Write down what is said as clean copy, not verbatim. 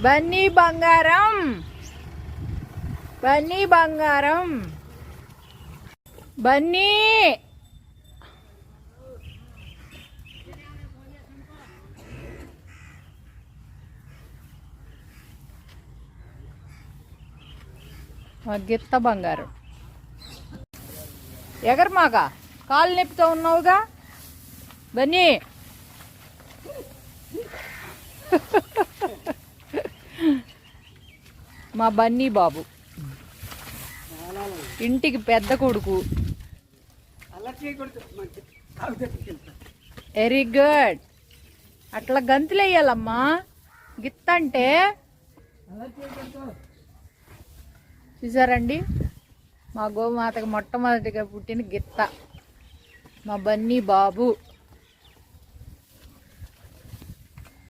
బన్నీ బంగారం, బన్నీ బంగారం, బన్నీ. గిత్త బంగారం ఎగరమాక, కాలు నొప్పితో ఉన్నావుగా బన్నీ. మా బన్నీ బాబు ఇంటికి పెద్ద కొడుకు. Very good. అట్లా గంతులు వేయాలమ్మా గిత్త అంటే. చూసారండి మా గోమాతకు మొట్టమొదటిగా పుట్టిన గిత్త మా బన్నీ బాబు.